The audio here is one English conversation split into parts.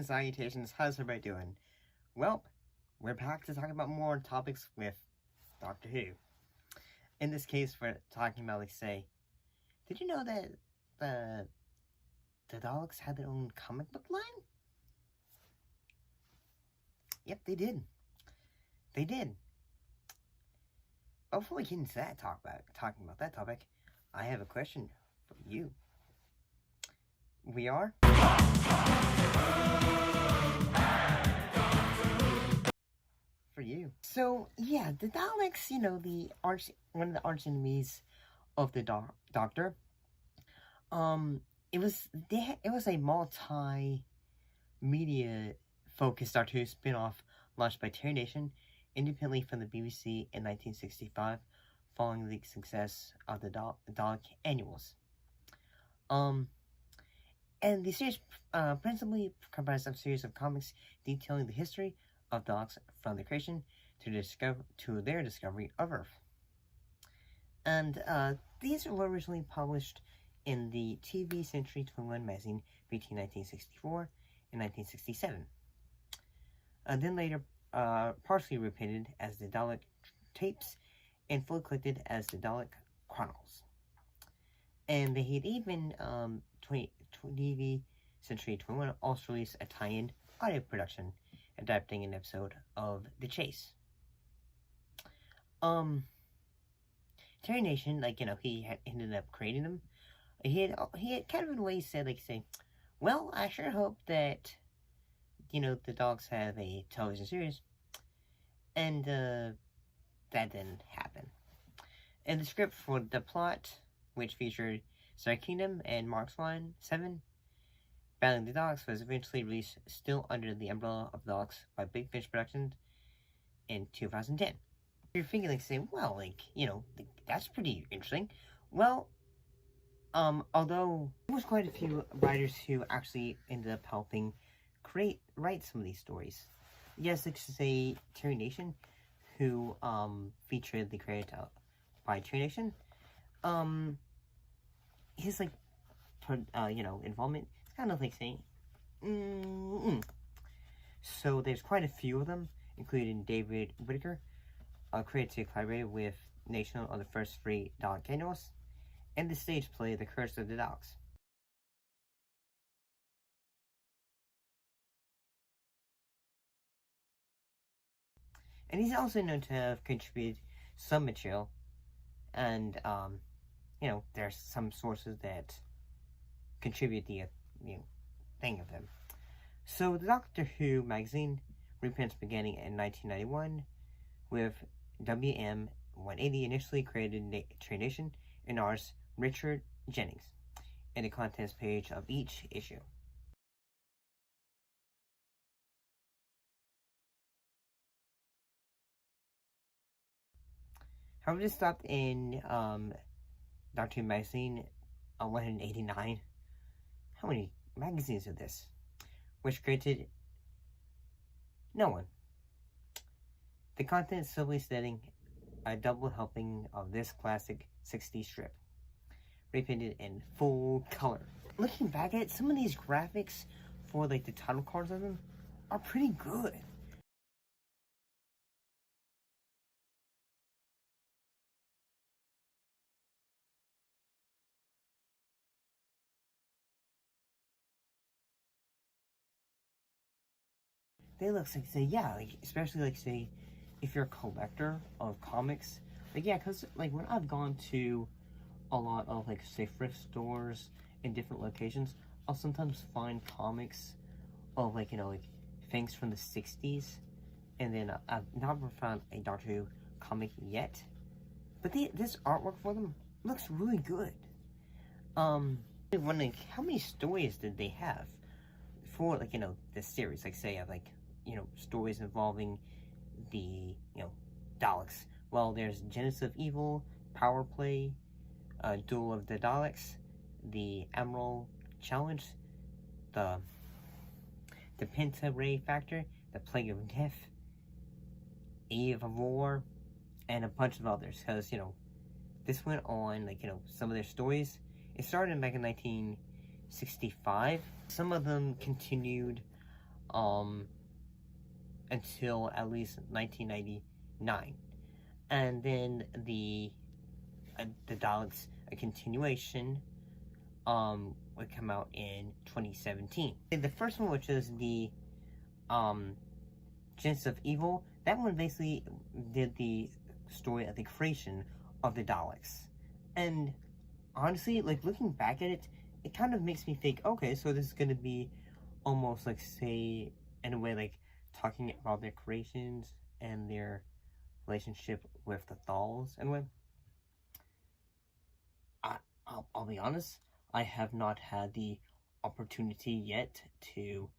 and salutations, how's everybody doing? Well, we're back to talk about more topics with Doctor Who. In this case, we're talking about, like, say, did you know that the Daleks had their own comic book line? Yep, they did. They did. But before we get into that talking about that topic, I have a question for you. We are? For you. So, yeah, the Daleks, one of the arch enemies of the Doctor. It was a multi-media focused Doctor Who spin-off launched by Terry Nation independently from the BBC in 1965, following the success of the Dalek annuals. And the series principally comprised of a series of comics detailing the history of Daleks from their creation to their discovery of Earth. And these were originally published in the TV Century 21 magazine between 1964 and 1967. Then later partially reprinted as the Dalek Tapes and fully collected as the Dalek Chronicles. And they had even TV Century 21 also released a tie-in audio production adapting an episode of The Chase. Terry Nation, he had ended up creating them. He had kind of in a way said, well, I sure hope that, the dogs have a television series. And, that didn't happen. And the script for the plot, which featured Star Kingdom and Mark's Line 7, Battling the Daleks, was eventually released still under the umbrella of Daleks by Big Finish Productions in 2010. You're thinking, well, that's pretty interesting. Well, although there was quite a few writers who actually ended up helping write some of these stories. Yes, say Terry Nation, who featured the credit by Terry Nation. His involvement is kind of saying, So there's quite a few of them, including David Whitaker, credited to collaborate with Nation on the first 3 Dalek annuals, and the stage play The Curse of the Daleks. And he's also known to have contributed some material, and there's some sources that contribute the thing of them. So the Doctor Who magazine reprints beginning in 1991 with WM 180 initially created Terry Nation and artist Richard Jennings in the contents page of each issue. However, this stopped in Doctor Who magazine 189. How many magazines are this? Which created no one. The content simply stating a double helping of this classic 60s strip, reprinted in full color. Looking back at it, some of these graphics for the title cards of them are pretty good. They look especially if you're a collector of comics, because when I've gone to a lot of thrift stores in different locations, I'll sometimes find comics of things from the 60s, and then I've never found a Doctor Who comic yet, but this artwork for them looks really good. I'm wondering how many stories did they have for the series, stories involving the Daleks. Well, there's Genesis of Evil, Power Play, Duel of the Daleks, the Emerald Challenge, the Penta Ray Factor, the Plague of Death, Eve of War, and a bunch of others. Because this went on some of their stories. It started back in 1965. Some of them continued um, until at least 1999. And then the Daleks, a continuation, would come out in 2017. The first one, which is the Genesis of Evil, that one basically did the story of the creation of the Daleks. And honestly, like, looking back at it, it kind of makes me think, okay, so this is going to be almost like, say, in a way, like, talking about their creations and their relationship with the Thals, in a way. I'll be honest, I have not had the opportunity yet to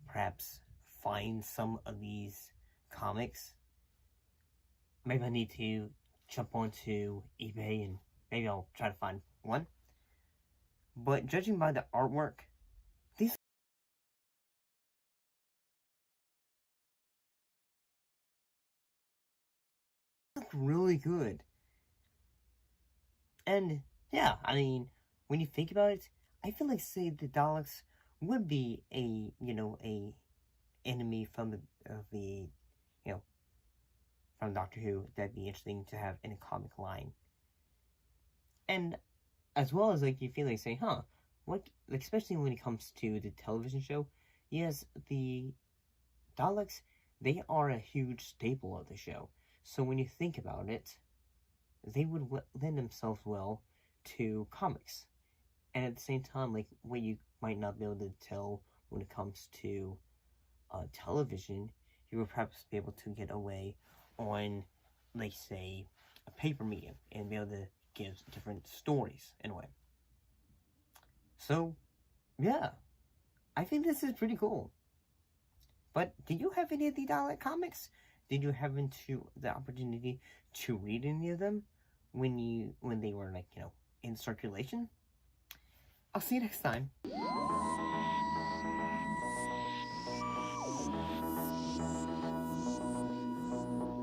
perhaps find some of these comics. Maybe I need to jump onto eBay and maybe I'll try to find one. But judging by the artwork, these look really good. And yeah, I mean, when you think about it, I feel like, say, the Daleks would be a enemy from the from Doctor Who that'd be interesting to have in a comic line. And as well as, like, you feel like saying, huh, what, like, especially when it comes to the television show, yes, the Daleks, they are a huge staple of the show. So when you think about it, they would lend themselves well to comics. And at the same time, like, what you might not be able to tell when it comes to television, you would perhaps be able to get away on, like, say, a paper medium and be able to give different stories in a way. So, yeah, I think this is pretty cool. But did you have any of the Dalek comics? Did you have the opportunity to read any of them when they were, like, in circulation? I'll see you next time.